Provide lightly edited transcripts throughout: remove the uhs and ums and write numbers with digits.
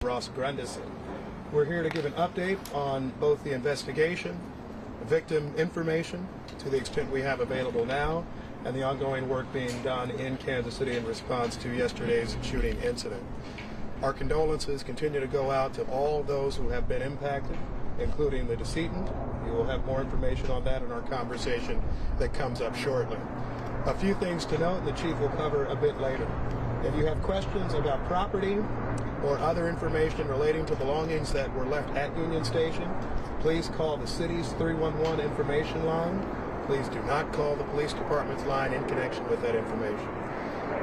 Ross Grundison. We're here to give an update on both the investigation, victim information to the extent we have available now, and the ongoing work being done in Kansas City in response to yesterday's shooting incident. Our condolences continue to go out to all those who have been impacted, including the decedent. You will have more information on that in our conversation that comes up shortly. A few things to note, the Chief will cover a bit later. If you have questions about property or other information relating to belongings that were left at Union Station, please call the city's 311 information line. Please do not call the police department's line in connection with that information.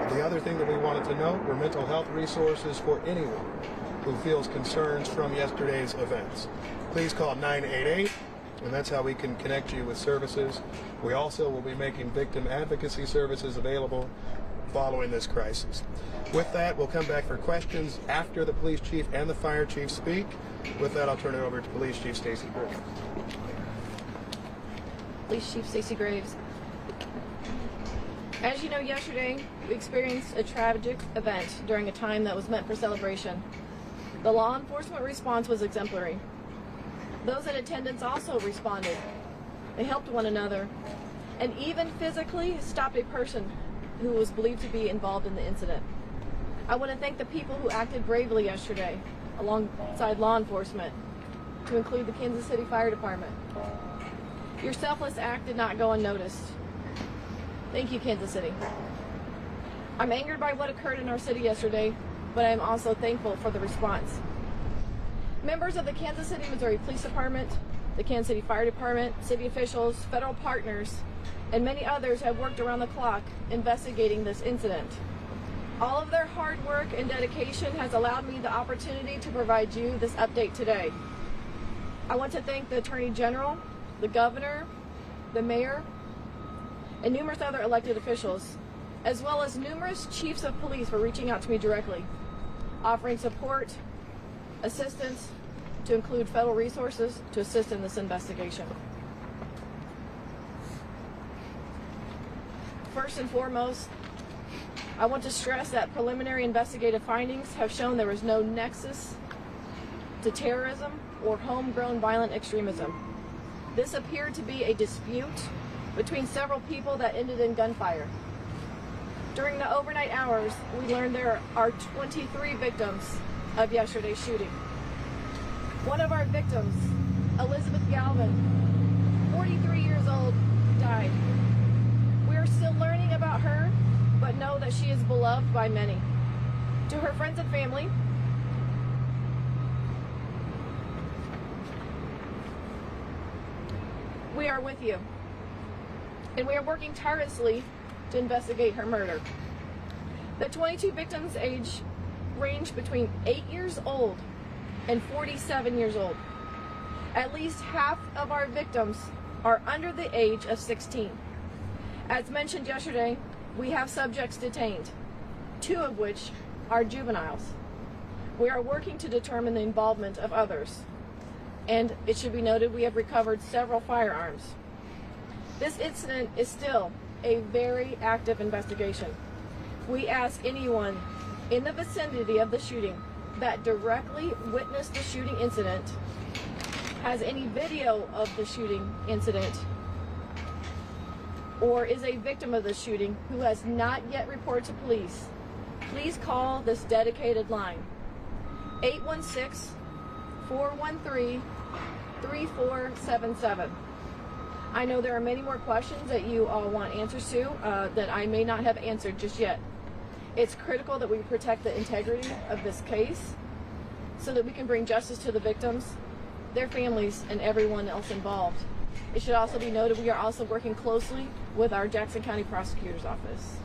The other thing that we wanted to note were mental health resources for anyone who feels concerns from yesterday's events. Please call 988, and that's how we can connect you with services. We also will be making victim advocacy services available following this crisis. With that, we'll come back for questions after the police chief and the fire chief speak. With that, I'll turn it over to Police Chief Stacey Graves. Police Chief Stacey Graves. As you know, yesterday we experienced a tragic event during a time that was meant for celebration. The law enforcement response was exemplary. Those in attendance also responded. They helped one another and even physically stopped a person who was believed to be involved in the incident. I want to thank the people who acted bravely yesterday alongside law enforcement, to include the Kansas City Fire Department. Your selfless act did not go unnoticed. Thank you, Kansas City. I'm angered by what occurred in our city yesterday, but I am also thankful for the response. Members of the Kansas City, Missouri Police Department, the Kansas City Fire Department, city officials, federal partners, and many others have worked around the clock investigating this incident. All of their hard work and dedication has allowed me the opportunity to provide you this update today. I want to thank the Attorney General, the Governor, the Mayor, and numerous other elected officials, as well as numerous chiefs of police for reaching out to me directly, offering support, assistance, to include federal resources to assist in this investigation. First and foremost, I want to stress that preliminary investigative findings have shown there is no nexus to terrorism or homegrown violent extremism. This appeared to be a dispute between several people that ended in gunfire. During the overnight hours, we learned there are 23 victims of yesterday's shooting. One of our victims, Elizabeth Galvin, 43 years old, died. We are still learning about her, but know that she is beloved by many. To her friends and family, we are with you, and we are working tirelessly to investigate her murder. The 22 victims' age range between 8 years old and 47 years old. At least half of our victims are under the age of 16. As mentioned yesterday, we have subjects detained, 2 of which are juveniles. We are working to determine the involvement of others, and it should be noted we have recovered several firearms. This incident is still a very active investigation. We ask anyone in the vicinity of the shooting that directly witnessed the shooting incident, has any video of the shooting incident, or is a victim of the shooting who has not yet reported to police, please call this dedicated line, 816-413-3477. I know there are many more questions that you all want answers to that I may not have answered just yet. It's critical that we protect the integrity of this case so that we can bring justice to the victims, their families, and everyone else involved. It should also be noted we are also working closely with our Jackson County Prosecutor's Office.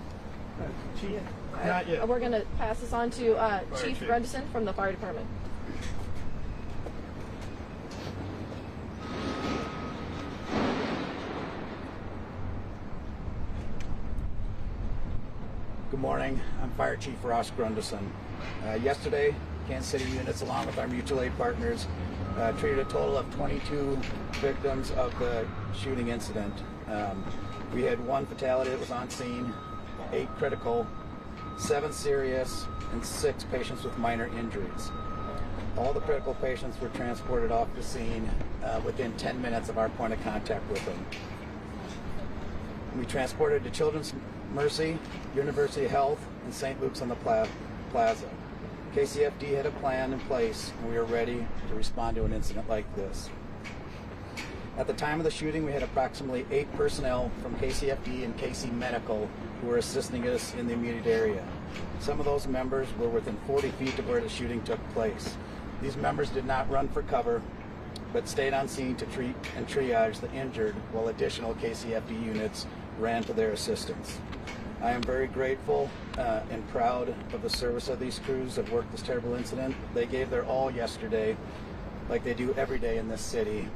Chief, not yet. We're going to pass this on to Chief Grundison from the Fire Department. Good morning. I'm Fire Chief Ross Grundison. Yesterday, Kansas City units, along with our mutual aid partners, treated a total of 22 victims of the shooting incident. We had 1 fatality that was on scene, 8 critical, 7 serious, and 6 patients with minor injuries. All the critical patients were transported off the scene within 10 minutes of our point of contact with them. We transported to Children's Mercy, University of Health, and St. Luke's on the Plaza. KCFD had a plan in place, and we were ready to respond to an incident like this. At the time of the shooting, we had approximately 8 personnel from KCFD and KC Medical who were assisting us in the immediate area. Some of those members were within 40 feet of where the shooting took place. These members did not run for cover, but stayed on scene to treat and triage the injured while additional KCFD units ran to their assistance. I am very grateful and proud of the service of these crews that worked this terrible incident. They gave their all yesterday, like they do every day in this city,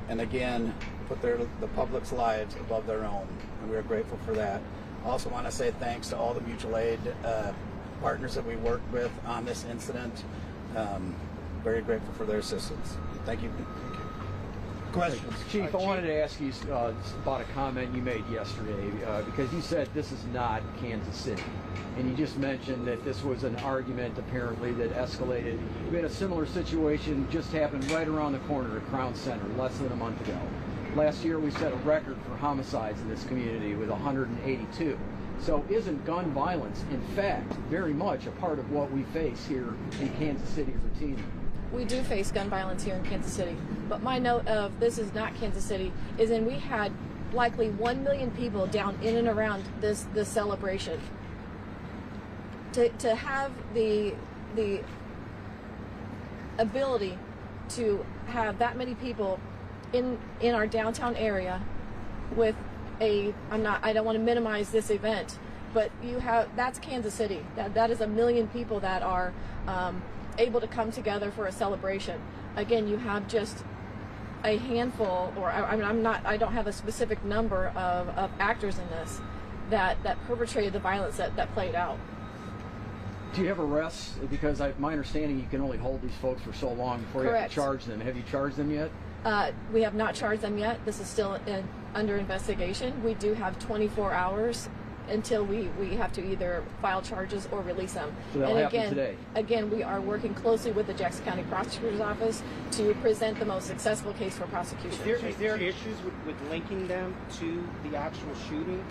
and again, put the public's lives above their own, and we are grateful for that. I also want to say thanks to all the mutual aid partners that we worked with on this incident. Very grateful for their assistance. Thank you. Questions? Chief, I wanted to ask you about a comment you made yesterday because you said this is not Kansas City. And you just mentioned that this was an argument apparently that escalated. We had a similar situation just happened right around the corner at Crown Center less than a month ago. Last year we set a record for homicides in this community with 182. So isn't gun violence, in fact, very much a part of what we face here in Kansas City routinely? We do face gun violence here in Kansas City, but my note of this is not Kansas City is in we had likely 1 million people down in and around this celebration. To have the ability to have that many people in our downtown area with I don't want to minimize this event, but that's Kansas City. That is 1 million people that are able to come together for a celebration. Again, you have just a handful, or I don't have a specific number of actors in this that perpetrated the violence that played out. Do you have arrests? Because my understanding, you can only hold these folks for so long before you have to charge them. Have you charged them yet? We have not charged them yet. This is still under investigation. We do have 24 hours until we have to either file charges or release them. So that'll happen today. Again, we are working closely with the Jackson County Prosecutor's Office to present the most successful case for prosecution. Is there issues with linking them to the actual shooting?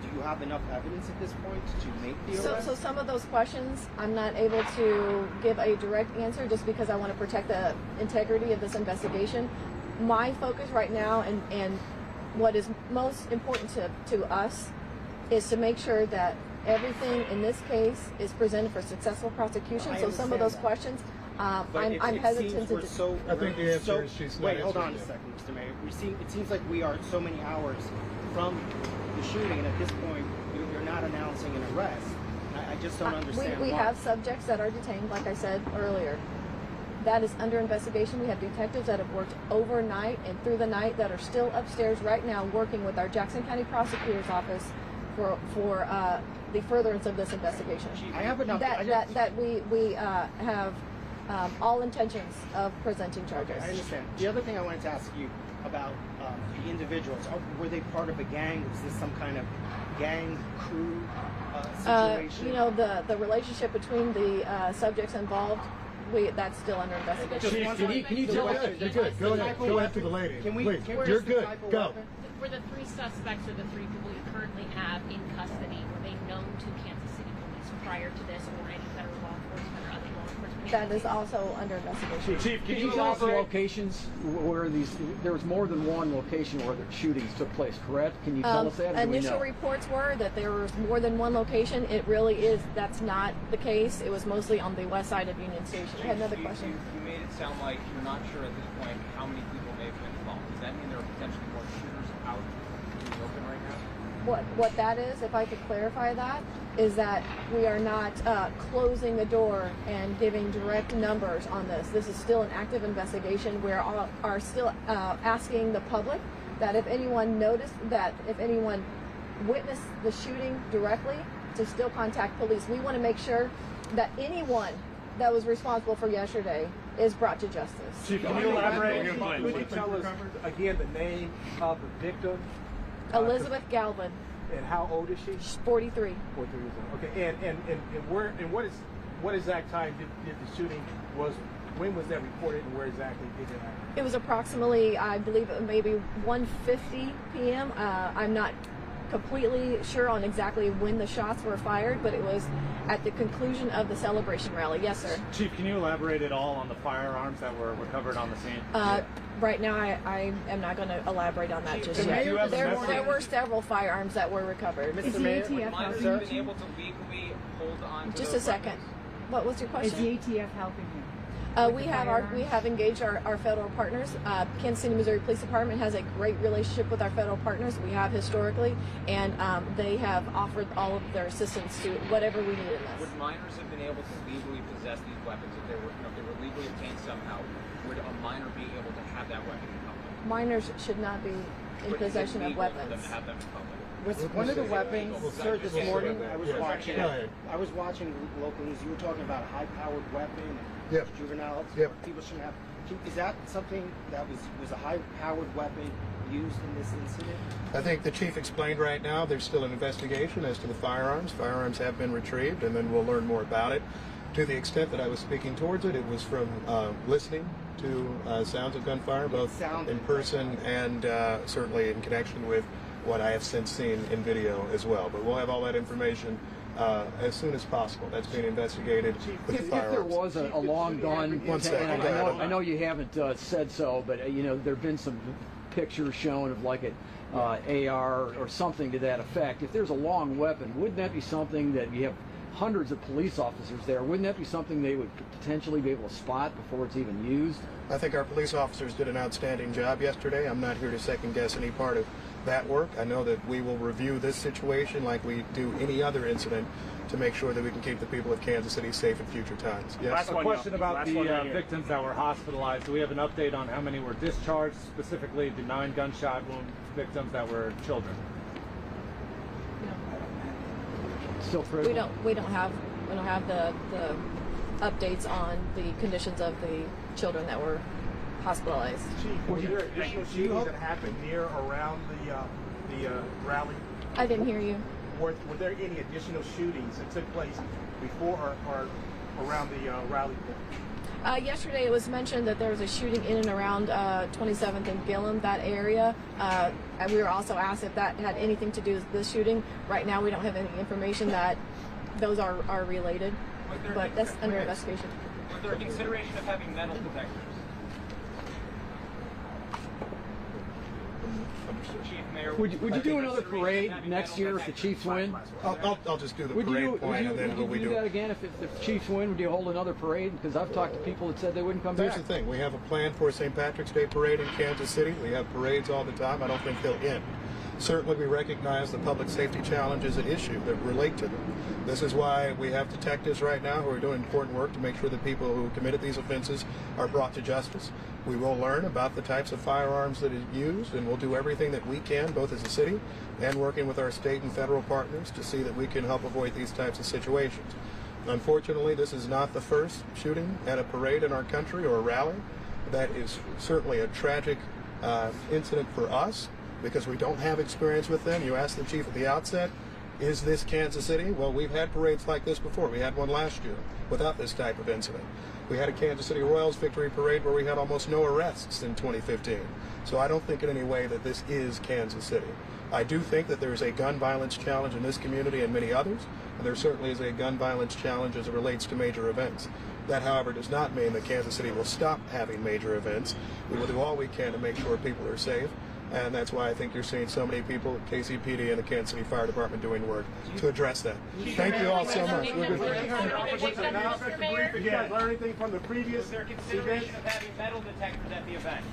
Do you have enough evidence at this point to make the arrest? So some of those questions I'm not able to give a direct answer just because I want to protect the integrity of this investigation. My focus right now and what is most important to us is to make sure that everything in this case is presented for successful prosecution. So some of those questions, I'm hesitant to. I think the answer is she's not. Wait, hold on a second, Mr. Mayor. It seems like we are so many hours from the shooting, and at this point, you're not announcing an arrest. I just don't understand. We have subjects that are detained, like I said earlier. That is under investigation. We have detectives that have worked overnight and through the night that are still upstairs right now working with our Jackson County Prosecutor's Office for the furtherance of this investigation. I have enough. That we have all intentions of presenting charges. Okay, I understand. The other thing I wanted to ask you about the individuals, were they part of a gang? Was this some kind of gang crew situation? The relationship between the subjects involved, that's still under investigation. Can you tell us? You're good. Go ahead to the lady. Please. You're good. Go. Were the 3 suspects or the 3 people you currently have in custody, were they known to Kansas City Police prior to this or any federal law enforcement or other law enforcement? That is also under investigation. Chief, can you tell us the locations where there was more than one location where the shootings took place, correct? Can you tell us that? Initial reports were that there was more than one location. It really is. That's not the case. It was mostly on the west side of Union Station. I had another question. You made it sound like you're not sure at this point how many people may have been involved. Does that mean there are potentially more shooters out in the open right now? What that is, if I could clarify that, is that we are not closing the door and giving direct numbers on this. This is still an active investigation. We are still asking the public that if anyone witnessed the shooting directly, to still contact police. We want to make sure that anyone that was responsible for yesterday is brought to justice. Chief, can you elaborate? Could you tell us again the name of the victim? Elizabeth Galvin. And how old is she? She's 43. 43 years old. Okay, and what is what exact time did the shooting when was that reported and where exactly did it happen? It was approximately, I believe, maybe 1:50 p.m. I'm not completely sure on exactly when the shots were fired, but it was at the conclusion of the celebration rally. Yes, sir. Chief, can you elaborate at all on the firearms that were recovered on the scene? Right now, I am not going to elaborate on that just yet. There were several firearms that were recovered. Mr. Mayor, Would minors have been able to legally hold on to Just those a second. weapons? What was your question? Is the ATF helping you? We have engaged our federal partners. Kansas City, Missouri Police Department has a great relationship with our federal partners. We have historically, and they have offered all of their assistance to whatever we need in this. Would minors have been able to legally possess these weapons if they were, if they were legally obtained somehow? Would a minor be able to have that weapon in public? Minors should not be in But is it possession of legal for them weapons. to have them in public? Was one of the weapons, sir, this morning, I was Yes. watching, Go ahead. local news, you were talking about a high-powered weapon, Yep. juveniles, Yep. people shouldn't have. Is that something that was a high-powered weapon used in this incident? I think the chief explained right now there's still an investigation as to the firearms. Firearms have been retrieved, and then we'll learn more about it. To the extent that I was speaking towards it, it was from listening to sounds of gunfire, both in person and certainly in connection with what I have since seen in video as well. But we'll have all that information as soon as possible. That's being investigated with the If there firearms. was a long gun, One second, and go ahead. I know you haven't said so, but you know there have been some pictures shown of like an AR or something to that effect. If there's a long weapon, wouldn't that be something that you have hundreds of police officers there? Wouldn't that be something they would potentially be able to spot before it's even used? I think our police officers did an outstanding job yesterday. I'm not here to second guess any part of that work. I know that we will review this situation like we do any other incident to make sure that we can keep the people of Kansas City safe in future times. Yes? A question about the victims that were hospitalized. Do we have an update on how many were discharged, specifically the 9 gunshot wound victims that were children? Still critical. We don't have the updates on the conditions of the children that were hospitalized. Chief, were there additional shootings that happened near or around the rally? I didn't hear you. Were there any additional shootings that took place before or around the rally point? Yesterday it was mentioned that there was a shooting in and around 27th and Gillum, that area. And we were also asked if that had anything to do with this shooting. Right now we don't have any information that those are related, but that's under investigation. Was there a consideration of having metal detectors? Chief, Mayor, Would you do another parade next year if the Chiefs win? I'll just do the Would parade you point and then do that again if the Chiefs win? Would you hold another parade? Because I've talked to people that said they wouldn't come Here's back. the thing. We have a plan for a St. Patrick's Day parade in Kansas City. We have parades all the time. I don't think they'll end. Certainly we recognize the public safety challenges at issue that relate to them. This is why we have detectives right now who are doing important work to make sure that people who committed these offenses are brought to justice. We will learn about the types of firearms that are used, and we'll do everything that we can, both as a city and working with our state and federal partners, to see that we can help avoid these types of situations. Unfortunately, this is not the first shooting at a parade in our country or a rally. That is certainly a tragic incident for us because we don't have experience with them. You asked the chief at the outset, is this Kansas City? Well, we've had parades like this before. We had one last year without this type of incident. We had a Kansas City Royals victory parade where we had almost no arrests in 2015. So I don't think in any way that this is Kansas City. I do think that there's a gun violence challenge in this community and many others, and there certainly is a gun violence challenge as it relates to major events. That, however, does not mean that Kansas City will stop having major events. We will do all we can to make sure people are safe, and that's why I think you're seeing so many people, KCPD and the Kansas City Fire Department, doing work to address that. Thank you all so much. We're good. What's the announcement to brief? Did you guys learn anything from the previous was there events? consideration of having metal detectors at the event?